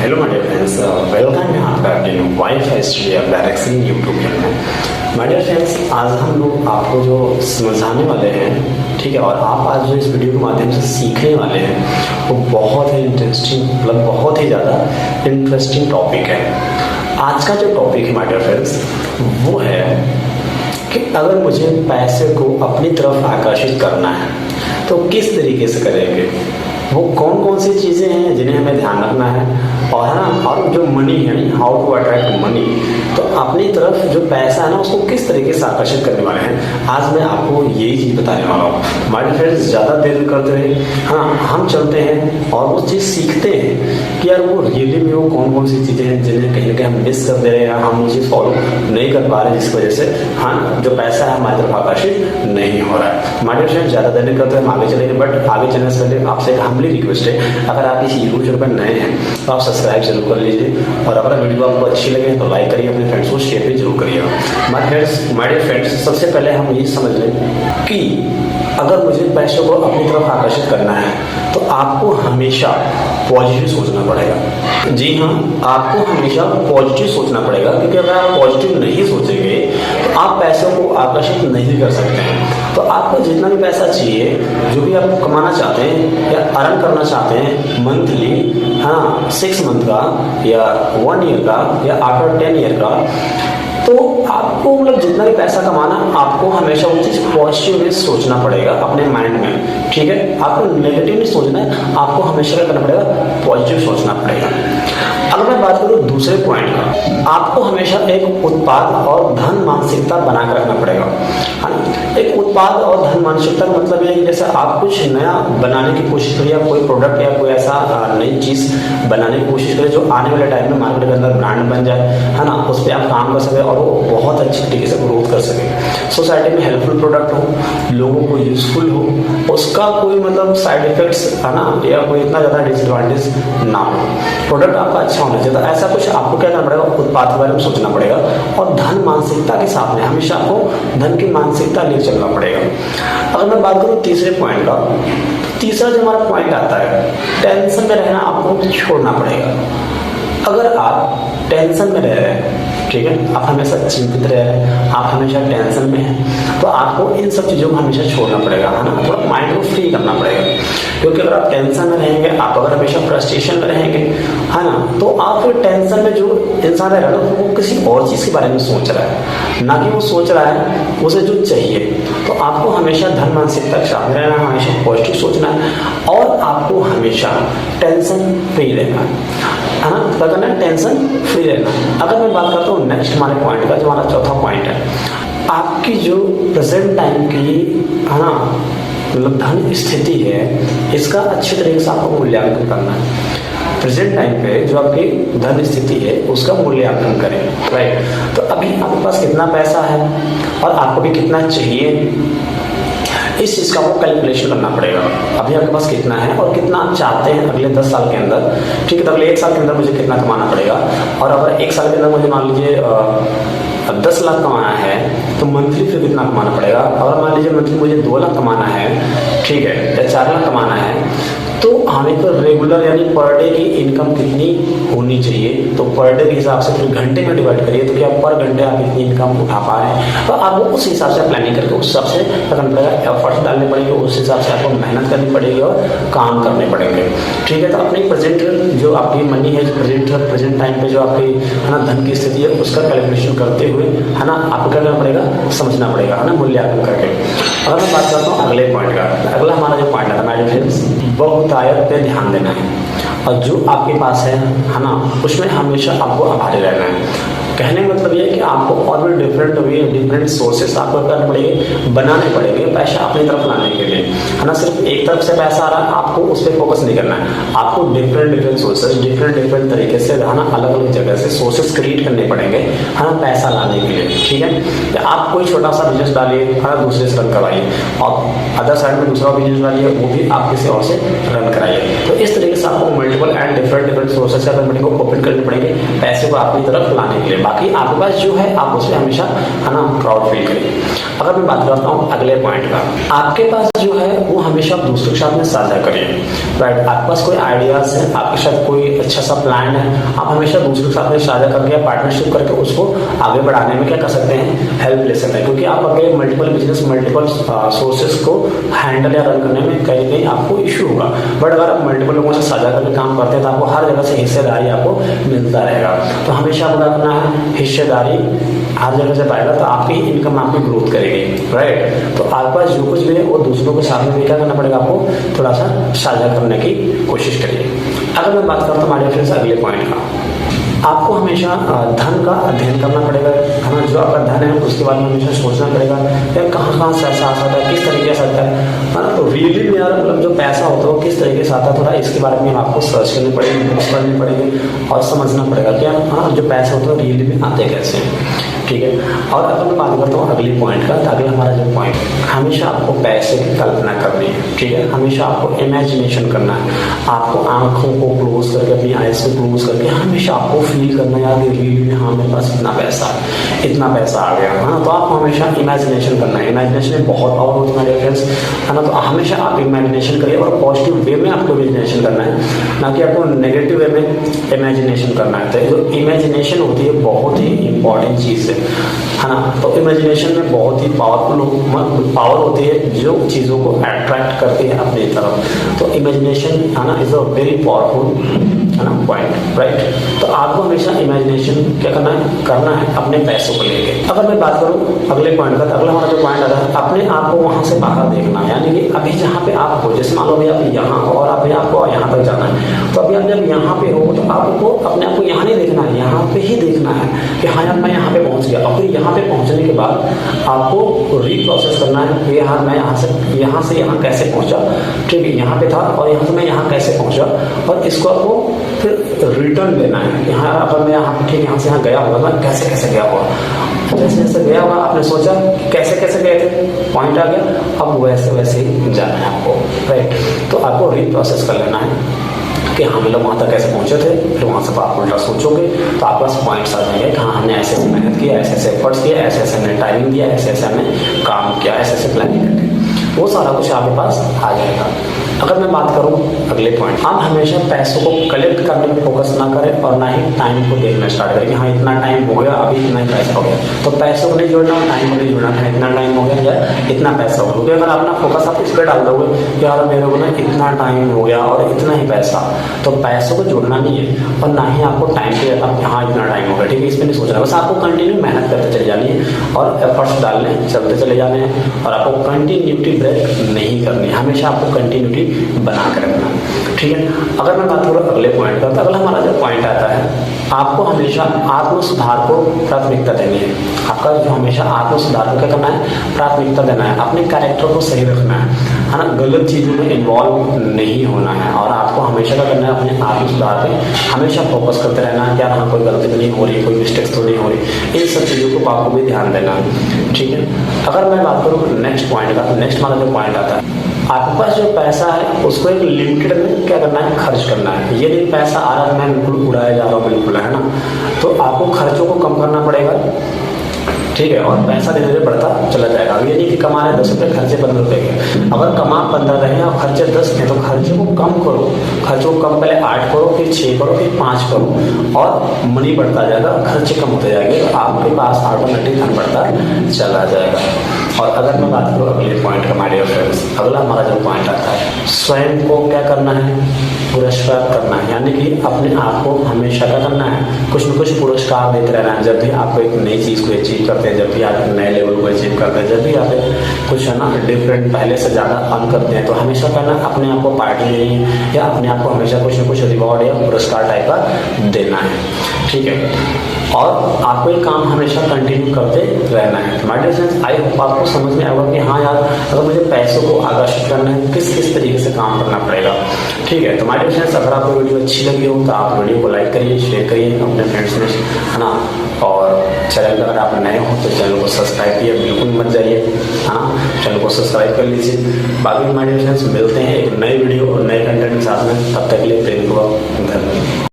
Hello my dear friends, welcome है आपका अपने WiFi study of direction YouTube channel में। माय डियर फ्रेंड्स, आज हम लोग आपको जो समझाने वाले हैं, ठीक है, और आप आज जो इस वीडियो के माध्यम से सीखने वाले हैं वो बहुत ही इंटरेस्टिंग, मतलब बहुत ही ज़्यादा इंटरेस्टिंग टॉपिक है। आज का जो टॉपिक है माय डियर फ्रेंड्स वो है कि अगर मुझे पैसे को अपनी तरफ आकर्षित करना है तो किस तरीके से करेंगे, वो कौन कौन सी चीज़ें हैं जिन्हें हमें ध्यान रखना है, और है ना, और जो मनी है, हाउ टू अट्रैक्ट मनी, तो अपनी तरफ जो पैसा है ना उसको किस तरीके से आकर्षित करने वाले हैं। आज मैं आपको यही चीज़ बताने वाला हूँ। माय फ्रेंड्स, ज़्यादा देर करते रहे, हाँ, हम चलते हैं और वो चीज़ सीखते हैं कि यार वो रियली में वो कौन कौन सी चीज़ें हैं जिन्हें कहीं ना कहीं हम मिस कर दे रहे हैं, हम वो चीज़ फॉलो नहीं कर पा रहे हैं, जिसकी वजह से हाँ जो पैसा है हमारी तरफ आकर्षित नहीं हो रहा है। माय फ्रेंड्स, ज़्यादा देर नहीं करते हम आगे चलेंगे, बट आगे चलने से पहले आपसे एक हम्बली रिक्वेस्ट है, अगर आप इस यूट्यूब चैनल पर नए हैं तो आप सब्सक्राइब जरूर कर लीजिए, और अगर वीडियो आपको अच्छी लगे तो लाइक करिए, अपने फ्रेंड्स को शेयर भी जरूर करिएगा। माय डियर फ्रेंड्स, सबसे पहले हम ये समझ लें कि अगर मुझे पैसों को अपनी तरफ आकर्षित करना है तो आपको हमेशा पॉजिटिव सोचना पड़ेगा। जी हाँ, आपको हमेशा पॉजिटिव सोचना पड़ेगा, क्योंकि अगर आप पॉजिटिव नहीं सोचेंगे तो आप पैसों को आकर्षित नहीं कर सकते हैं। तो आपको जितना भी पैसा चाहिए, जो भी आप कमाना चाहते हैं या अर्न करना चाहते हैं मंथली, हाँ, 6 मंथ का या 1 ईयर का या आफ्टर 10 ईयर का, तो आपको मतलब जितना भी पैसा कमाना, आपको हमेशा वो चीज़ पॉजिटिव में सोचना पड़ेगा अपने माइंड में, ठीक है। आपको नेगेटिव नहीं सोचना है, आपको हमेशा क्या करना पड़ेगा, पॉजिटिव सोचना पड़ेगा। अगर मैं बात करूँ दूसरे पॉइंट का, आपको हमेशा एक उत्पाद और धन मानसिकता बना कर रखना पड़ेगा, है ना। एक उत्पाद और धन मानसिकता का मतलब ये है कि जैसे आप कुछ नया बनाने की कोशिश करिए, कोई प्रोडक्ट या कोई ऐसा नई चीज़ बनाने की कोशिश करें जो आने वाले टाइम में मार्केट के अंदर ब्रांड बन जाए, है ना, उस पर आप काम कर सके और वो बहुत अच्छी तरीके से ग्रोथ कर सके, सोसाइटी में हेल्पफुल प्रोडक्ट हो, लोगों को यूजफुल हो, उसका कोई मतलब साइड इफेक्ट्स, है ना, या कोई इतना ज़्यादा डिसएडवांटेज ना हो, प्रोडक्ट आपका अच्छा होना चाहिए। तो ऐसा कुछ आपको क्या करना पड़ेगा, उत्पाद के बारे में सोचना पड़ेगा, और धन मानसिकता के साथ में हमेशा आपको धन की मानसिकता लेकर चलना पड़ेगा। अगर मैं बात करूँ तीसरे पॉइंट का, तीसरा जो हमारा पॉइंट आता है, टेंशन में रहना आपको छोड़ना पड़ेगा। अगर आप टेंशन में रह रहे हैं, ठीक है, आप हमेशा चिंतित रह रहे हैं, आप हमेशा टेंशन में हैं, तो आपको इन सब चीज़ों को हमेशा छोड़ना पड़ेगा, है ना, थोड़ा माइंड को फ्री करना पड़ेगा। क्योंकि अगर आप टेंशन में रहेंगे, आप अगर हमेशा फ्रस्ट्रेशन में रहेंगे, है ना, तो आप फिर टेंशन में जो इंसान रह रहा है वो किसी और चीज़ के बारे में सोच रहा है, ना कि वो सोच रहा है उसे जो चाहिए। तो आपको हमेशा धन मानसिकता के साथ रहना, हमेशा पॉजिटिव सोचना है, और आपको हमेशा टेंशन फ्री रहना है ना, क्या करना है, टेंशन फ्री रहना। अगर मैं बात करता हूँ नेक्स्ट हमारे पॉइंट का, जो हमारा चौथा पॉइंट है, आपकी जो प्रेजेंट टाइम की, है ना, मतलब धन स्थिति है, इसका अच्छे तरीके से आपको मूल्यांकन करना है। प्रेजेंट टाइम पे जो आपकी धन स्थिति है उसका मूल्यांकन करें, राइट। तो अभी आपके पास कितना पैसा है और आपको भी कितना चाहिए, इस चीज़ का आपको कैलकुलेशन करना पड़ेगा। अभी आपके पास कितना है और कितना आप चाहते हैं अगले 10 साल के अंदर, ठीक है, तो अगले 1 साल के अंदर मुझे कितना कमाना पड़ेगा, और अगर 1 साल के अंदर मुझे मान लीजिए 10 लाख कमाना है तो मंथली फिर कितना कमाना पड़ेगा। अगर मान लीजिए मंथली मुझे 2 लाख कमाना है, ठीक है, या 4 लाख कमाना है, तो हमें तो रेगुलर यानी पर डे की इनकम कितनी होनी चाहिए, तो पर डे के हिसाब से फिर घंटे में डिवाइड करिए, तो क्या पर घंटे आप इतनी इनकम उठा पा रहे हैं, तो आपको उस हिसाब से प्लानिंग करके उस हिसाब से करना पड़ेगा, एफर्ट्स डालने पड़ेंगे, उस हिसाब से आपको मेहनत करनी पड़ेगी और काम करने पड़ेंगे, ठीक है। तो अपनी प्रेजेंट जो आपकी मनी है, प्रेजेंट टाइम पे जो आपकी, है ना, धन की स्थिति है, उसका कैलकुलेशन करते हुए, है ना, आपको क्या करना पड़ेगा, समझना पड़ेगा, है ना, मूल्यांकन करके। अगर मैं बात करता हूँ अगले पॉइंट का, अगला हमारा जो पॉइंट है माय फ्रेंड्स, बहुतायत पे ध्यान देना है, और जो आपके पास है ना, उसमें हमेशा आपको आभारी रहना है। कहने का मतलब ये है कि आपको और भी डिफरेंट सोर्सेस आपको करने पड़ेंगे, बनाने पड़ेंगे पैसा अपनी तरफ लाने के लिए, है ना। सिर्फ एक तरफ से पैसा आ रहा है, आपको उस पर फोकस नहीं करना है, आपको डिफरेंट सोर्सेस, डिफरेंट तरीके से, है ना, अलग अलग जगह से सोर्सेस क्रिएट करने पड़ेंगे, है ना, पैसा लाने के लिए, ठीक है। या आप कोई छोटा सा बिजनेस डालिए, है ना, दूसरे से रन करवाइए, और अदर साइड में दूसरा बिजनेस डालिए, वो भी आप किसी और से रन कराइए। तो इस तरीके से आपको multiple and different sources open करने पड़ेंगे पैसे को अपनी तरफ लाने के लिए। बाकी आपके पास जो है आप उसमें हमेशा है ना प्राउड फील करिए। अगर मैं बात करता हूँ अगले पॉइंट का, आपके पास जो है वो हमेशा दूसरों के साथ में साझा करिए। राइट, आपके पास कोई आइडियाज है, आपके साथ कोई अच्छा सा प्लान है, आप हमेशा दूसरों के साथ में साझा करके या पार्टनरशिप करके उसको आगे बढ़ाने में क्या कर सकते हैं, हेल्प ले सकते हैं। क्योंकि आप अगर मल्टीपल बिजनेस, मल्टीपल सोर्सेस को हैंडल या रन करने में कहीं कहीं आपको इश्यू होगा, बट अगर आप मल्टीपल लोगों से साझा करके काम करते हैं तो आपको हर जगह से हिस्सेदारी आपको मिलता रहेगा। तो हमेशा आपको क्या करना है, हिस्सेदारी हर जगह से पाएगा तो आपकी इनकम आपकी ग्रोथ करेगी। राइट, तो आपके पास जो कुछ भी है वो दूसरों के साथ में क्या करना पड़ेगा, आपको थोड़ा सा साझा करने की कोशिश करिए। अगर मैं बात करता हूँ हमारे फ्रेंड्स अगले पॉइंट का, आपको हमेशा धन का अध्ययन करना पड़ेगा। है ना, जो आपका धन है उसके बारे में हमेशा सोचना पड़ेगा यार कहाँ से ऐसा आ सकता है, किस तरीके से आता है ना। तो रियली में यार मतलब जो पैसा होता है वो किस तरीके से आता है, थोड़ा इसके बारे में आपको सर्च करनी पड़ेगी, बुक्स पढ़नी पड़ेगी और समझना पड़ेगा क्या हाँ जो पैसे होते हैं रियली में आते कैसे हैं। ठीक है, और अगर मैं बात करता हूँ अगले पॉइंट का, तो अगला हमारा जो पॉइंट है, हमेशा आपको पैसे की कल्पना करनी है। ठीक है, हमेशा आपको इमेजिनेशन करना है, आपको आंखों को क्लोज करके, अपनी आइज को क्लोज करके हमेशा आपको फील करना है यार रियली में हाँ मेरे पास इतना पैसा है, इतना पैसा आ गया। है ना, तो आपको हमेशा इमेजिनेशन करना है। इमेजिनेशन में बहुत पावर होती है मेरे फ्रेंड्स। है ना, तो हमेशा आप इमेजिनेशन करिए और पॉजिटिव वे में आपको इमेजिनेशन करना है, ना कि आपको नेगेटिव वे में इमेजिनेशन करना है। तो जो इमेजिनेशन होती है बहुत ही इंपॉर्टेंट चीज़ है ना। तो इमेजिनेशन में बहुत ही पावर होती है जो चीज़ों को अट्रैक्ट करती है अपनी तरफ। तो इमेजिनेशन है ना इज अ वेरी पावरफुल है ना पॉइंट। राइट, तो आपको हमेशा इमेजिनेशन क्या करना है अपने पैसों को लेके। अगर मैं बात करूं अगले पॉइंट का, तो अगला हमारा जो पॉइंट आता है अपने आप को वहां से बाहर देखना है। यानी कि अभी जहाँ पे आप हो, जैसे मान लो अभी आप यहाँ हो और अभी आपको यहाँ तक जाना है, तो अभी आप जब यहाँ पे हो तो आपको अपने आप को यहाँ नहीं देखना है, यहाँ पे ही देखना है कि हाँ यार मैं यहाँ पे पहुंच गया। और फिर यहाँ पे पहुंचने के बाद आपको रीप्रोसेस करना है कि यार मैं यहाँ से यहाँ कैसे पहुंचा। ठीक है, यहाँ पे था और यहाँ से मैं यहाँ कैसे पहुंचा, और इसको आपको फिर रिटर्न देना है कि हाँ अगर मैं यहाँ ठीक यहाँ से यहाँ गया होगा मैं कैसे कैसे गया होगा, जैसे जैसे गया होगा आपने सोचा कैसे कैसे गए थे, पॉइंट आ गया, अब वैसे वैसे ही जाना है आपको। राइट, तो आपको रीप्रोसेस कर लेना है कि हम लोग वहाँ तक कैसे पहुँचे थे, फिर वहाँ से आप उल्टा सोचोगे तो आपके पास पॉइंट्स आ जाएंगे कि हाँ हमने ऐसे ऐसे मेहनत किया, ऐसे ऐसे एफर्ट्स किया, ऐसे ऐसे हमने टाइमिंग दिया, ऐसे ऐसे हमने काम किया, ऐसे ऐसे प्लानिंग करके वो सारा कुछ आपके पास आ जाएगा। अगर मैं बात करूं अगले पॉइंट, आप हमेशा पैसों को कलेक्ट करने में फोकस ना करें और ना ही टाइम को देखना स्टार्ट करें कि हाँ इतना टाइम हो गया, अभी इतना ही पैसा हो गया। तो पैसों को नहीं जोड़ना, टाइम को नहीं जोड़ना है, इतना टाइम हो गया या इतना पैसा हो गया। क्योंकि अगर अपना फोकस आप इस पर डाल दोगे कि यार मेरे को ना इतना टाइम हो गया और इतना ही पैसा, तो पैसों को जोड़ना नहीं है और ना ही आपको टाइम पे हाँ इतना टाइम हो गया। ठीक है, इसमें नहीं सोचना, बस आपको कंटिन्यू मेहनत करते चले जानी है और एफर्ट्स डालने चलते चले जाने हैं और आपको कंटिन्यूटी ब्रेक नहीं करनी, हमेशा आपको कंटिन्यूटी बना कर रखना। ठीक है, अगर मैं बात करूँ अगले पॉइंट का, तो अगला हमारा जो पॉइंट आता है आपको हमेशा आत्म सुधार को प्राथमिकता देनी है। आपका जो हमेशा आत्म सुधार को क्या करना है, प्राथमिकता देना है, अपने कैरेक्टर को सही रखना है ना, गलत चीज़ों में इन्वॉल्व नहीं होना है और आपको हमेशा क्या करना है अपने आत्म सुधार पे हमेशा फोकस करते रहना है। क्या हाँ कोई गलती तो नहीं हो रही, कोई मिस्टेक्स तो नहीं हो रही, इन सब चीज़ों को आपको भी ध्यान देना है। ठीक है, अगर मैं बात करूँ नेक्स्ट पॉइंट का, तो नेक्स्ट हमारा जो पॉइंट आता है आपके पास जो पैसा है उसको एक लिमिटेड में क्या करना है, खर्च करना है। ये नहीं पैसा आ रहा है मैं बिल्कुल उड़ाया जा रहा हूँ बिल्कुल, है ना, तो आपको खर्चों को कम करना पड़ेगा। ठीक है, और पैसा धीरे धीरे बढ़ता चला जाएगा। अब ये नहीं कि कमा रहे 10 रुपये खर्चे 15 रुपये के, अगर कमा 15 रहे और खर्चे 10 हैं तो खर्चे को कम करो, खर्चों को कम पहले 8 करो, फिर 6 करो, फिर 5 करो और मनी बढ़ता जाएगा, खर्चे कम होते जाएंगे, तो आपके पास ऑटोमेटिक धन बढ़ता चला जाएगा। और अगर मैं बात करूँ अगले पॉइंट का माय डियर फ्रेंड्स, अगला हमारा जो पॉइंट आता है स्वयं को क्या करना है, पुरस्कार करना है। यानी कि अपने आप को हमेशा क्या करना है, कुछ न कुछ पुरस्कार देते रहना है। जब भी आप एक नई चीज़ को अचीव करते हैं, जब भी आप नए लेवल को अचीव करते हैं, जब भी आप कुछ है ना डिफरेंट पहले से ज़्यादा अर्न करते हैं, तो हमेशा करना अपने आप को पार्टी देनी है या अपने आप को हमेशा कुछ न कुछ रिवॉर्ड या पुरस्कार टाइप का देना है। ठीक है, और आपको ये काम हमेशा कंटिन्यू करते रहना है। My dear friends, I hope आपको समझ में आएगा कि हाँ यार अगर मुझे पैसों को आकर्षित करना है किस किस तरीके से काम करना पड़ेगा। ठीक है, तो माय डियर फ्रेंड्स, अगर आपको वीडियो अच्छी लगी हो तो आप वीडियो को लाइक करिए, शेयर करिए अपने फ्रेंड्स में, है ना, और चैनल अगर आप नए हो तो चैनल को सब्सक्राइब किए बिल्कुल मत जाइए, हाँ चैनल को सब्सक्राइब कर लीजिए। बाकी माय डियर फ्रेंड्स मिलते हैं एक नए वीडियो और नए कंटेंट के साथ में, तब तक के लिए प्रेम पूर्वक धन्यवाद।